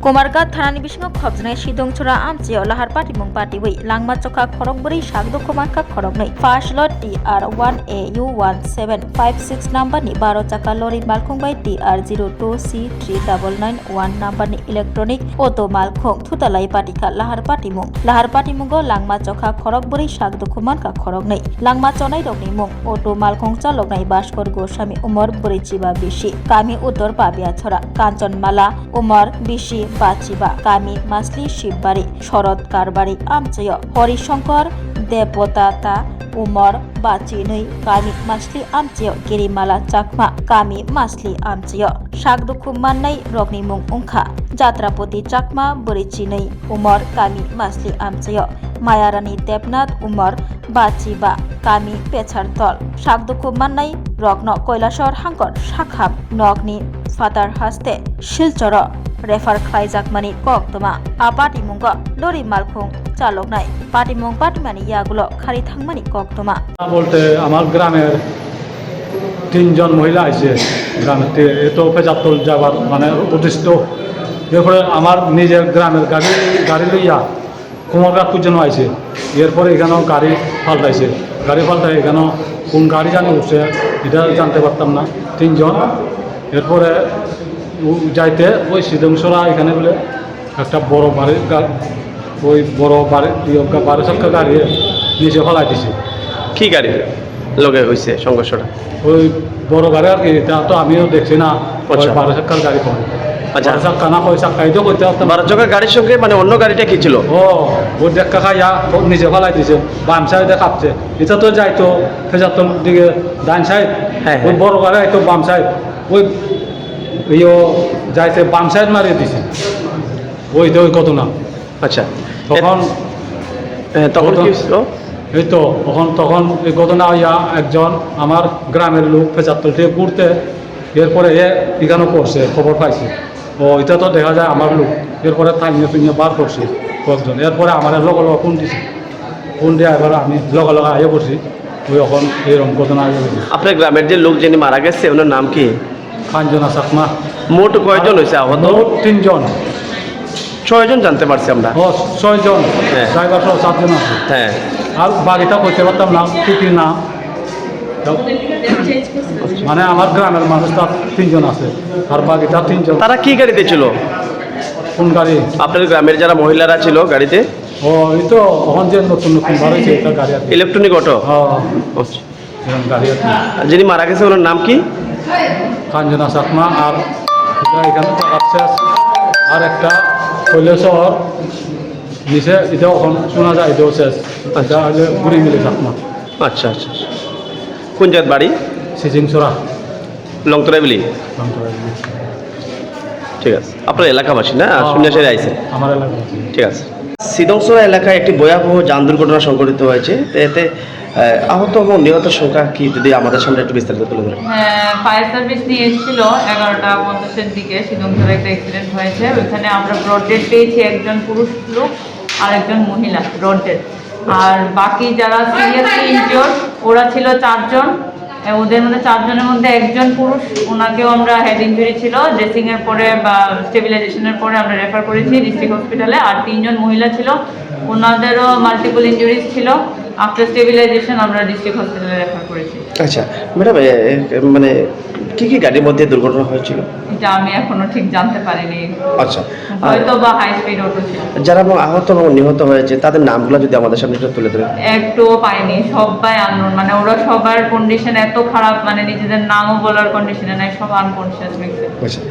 कुमारघाट थानानि बिसिङाव खबजानाय सिदंछरा आमचियाव लाहार पाटिमुं पाटिबै लांमा चखा खरगबोरै सागदुखुमानखा खरगनै फार्स्ट लट TR1AU1756 नाम्बारनि 12 चाका लरि मालखुंबाय TR02C3991 नाम्बारनि इलेक्ट्रनिक अटो मालखुं थुतालाई पाटिका लाहार पाटिमुंगो लांमा चखा खरगबोरै सागदुखुमानखा खरगनै लांमा चनाय रगनि मुं अटो मालखुं चालकनाय भास्कर गोस्वामी उमर 42 बिसि कामी उत्तर पाबिया छरा कांचनमाला उमर 20 बाचिबा कामी मासली शिवबारी शरद कारबारी आमचय हरिशंकर देवताता उमर बाचिनै कामी मासली आमचय गिरिमाला चाकमा कामी मासली आमचय सागदुखुमाननै रगनि मुं उंखा जात्रापति चाकमा बोरिचिनै उमर कामी मासली आमचय मायारानी देवनाथ उमर बाचिबा कामी पेछारतल सागदुखुमाननै रग्न कैलासर हांकर साखाम नगनि फातार हास्ते शिलचर रेफार खालायजाकमानि कक्तमा पाटिमुंग लरि मालखुं चालकनाय पाटिमुं पाटिमानि यागुलो खारि थांमानि कक्तमा বলতে আমার গ্রামের তিনজন মহিলা আছে গ্রামেতে এতো পেজাতল যাবার মানে উদ্দিষ্ট এরপরে আমার নিজের গ্রামের গাড়ি লইয়া কুমারঘাট পর্যন্ত আইছে এরপরে এখানেও গাড়ি পাল্টাইছে এখানেও কোন গাড়ি জানি উঠছে এটা জানতে পারতাম না তিনজন এরপরে যাইতে ওই সিদংসরা এখানে বলে একটা বড় বাড়ির ওই বড় বারো চাকা গাড়ি নিচে ফেলাই দিছে। কি গাড়ি লগে হয়েছে সংঘর্ষটা? ওই বড় গাড়ি আর কি, এটা তো আমিও দেখছি না। আচ্ছা। 12 চাকার গাড়ি কোন? আচ্ছা। 12 চাকা না 6 চাকা এটা করতে পারতাম। 12 চাকার গাড়ির সঙ্গে মানে অন্য গাড়িটা কি ছিল? ওই দেখা খাইয়া নিচে ফেলাই দিছে, বাম সাইডে কাঁপছে। এটা তো যাইতো ফেজাতল দিকে ডান সাইড, ওই বড় গাড়ি আইতো বাম সাইড, ওই যাইতে বাম সাইড মারিয়ে দিছে। ওই ঘটনা। আচ্ছা, তখন কি হয়েছিল? এই তো তখন এই ঘটনা হইয়া একজন আমার গ্রামের লোক ফেজাতল থেকে ঘুরতে, এরপরে এখানে করছে, খবর পাইছে। এটা তো দেখা যায় আমার লোক, এরপরে থাইনে বার করছে কয়েকজন। এরপরে আমার লগে ফোন দিয়ে এবার আমি লগে আইয়া করছি। ওই এখন এরকম ঘটনা আইয়া করছি। আপনার গ্রামের যে লোক যিনি মারা গেছে ওনার নাম কি? কাঞ্চনা চাকমা। মোট কয়জন হয়েছে আহত? মোট 3 জন। 6 জন জানতে পারছি আমরা। 6 জন, ড্রাইভার সহ 7 জন আছে। হ্যাঁ, আর বাকিটা করতে পারতাম না, কি না। মানে আমার গ্রামের মানুষ তার 3 জন আছে, আর বাকিটা 3 জন। তারা কি গাড়িতে ছিল? কোন গাড়ি? আপনার গ্রামের যারা মহিলারা ছিল গাড়িতে? এই তো এখন যে নতুন বার হয়েছে এটা গাড়ি আছে, ইলেকট্রনিক অটো। এরকম গাড়ি আছে। যিনি মারা গেছে ওনার নাম কি? কাঞ্চনা চাকমা। আর এখানে আর একটা কৈলাসর নিচে, এটা এখন শোনা যায় এটাও শেষ। এটা হলে ঘুরে মিলে চাকমা। আচ্ছা আচ্ছা। কোন জায়গার বাড়ি? সিজিংছড়া, লংতরাইবিলি। ঠিক আছে, আপনার এলাকাবাসী না? শুনিয়াশারে আইছেন? আমার এলাকা। ঠিক আছে। সিদংছড়া এলাকায় একটি ভয়াবহ যান দুর্ঘটনা সংঘটিত হয়েছে। এতে আহত এবং নিহত সংখ্যা কি যদি আমাদের সামনে একটু বিস্তারিত তুলে ধরেন? হ্যাঁ, ফায়ার সার্ভিস নিয়ে এসেছিল 11:50-এর দিকে। সিদংছড়ায় একটা অ্যাক্সিডেন্ট হয়েছে, ওইখানে আমরা ব্রড ডেড পেয়েছি একজন পুরুষ লোক আর একজন মহিলা ব্রড ডেড। আর বাকি যারা সিরিয়াসলি ইনজিওর্ড ওরা ছিল 4 জন। ওদের মধ্যে 4 জনের মধ্যে একজন পুরুষ, ওনাকেও আমরা হেড ইনজুরি ছিল, ড্রেসিংয়ের পরে বা স্টেবিলাইজেশনের পরে আমরা রেফার করেছি ডিস্ট্রিক্ট হসপিটালে। আর 3 জন মহিলা ছিল, ওনাদেরও মাল্টিপল ইনজুরিজ ছিল। আফটার স্টেবিলাইজেশন আমরা ডিস্ট্রিক্ট হসপিটালে রেফার করেছি। আচ্ছা ম্যাডাম, মানে কি গাড়ির মধ্যে দুর্ঘটনা হয়েছিল? এটা আমি এখনো ঠিক জানতে পারিনি। আচ্ছা, হয়তো বা হাই স্পিড অটো ছিল। যারা আহত এবং নিহত হয়েছে তাদের নামগুলো যদি আমাদের সামনে একটু তুলে ধরেন। একটুও পাইনি, সবাই আননোন। মানে ওরা সবার কন্ডিশন এত খারাপ, মানে নিজেদের নামও বলার কন্ডিশনে নাই, সব আনকনশিয়াস হয়েছে।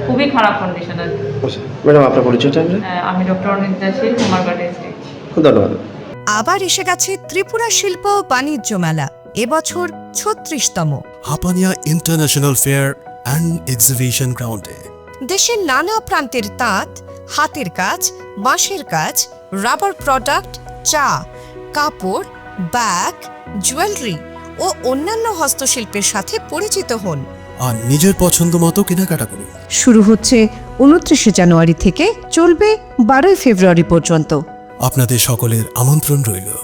খুবই খারাপ কন্ডিশন আছে। ম্যাডাম, আপনার পরিচয়টা? আমি ডক্টর অনিতা শীল, কুমারঘাট ডিস্ট্রিক্ট। ধন্যবাদ। আবার এসে গেছে ত্রিপুরা শিল্প ও বাণিজ্য মেলা, এবছর 36তম। Hapania international fair and exhibition গ্রাউন্ডে দেশের নানা প্রান্তের তাঁত, হাতের কাজ, বাঁশের কাজ, রাবার প্রোডাক্ট, চা, কাপড়, ব্যাগ, জুয়েলারি ও অন্যান্য হস্তশিল্পের সাথে পরিচিত হন আর নিজের পছন্দ মতো কেনাকাটা করুন। শুরু হচ্ছে 29 জানুয়ারি থেকে, চলবে 12 ফেব্রুয়ারি পর্যন্ত। আপনাদের সকলের আমন্ত্রণ রইল।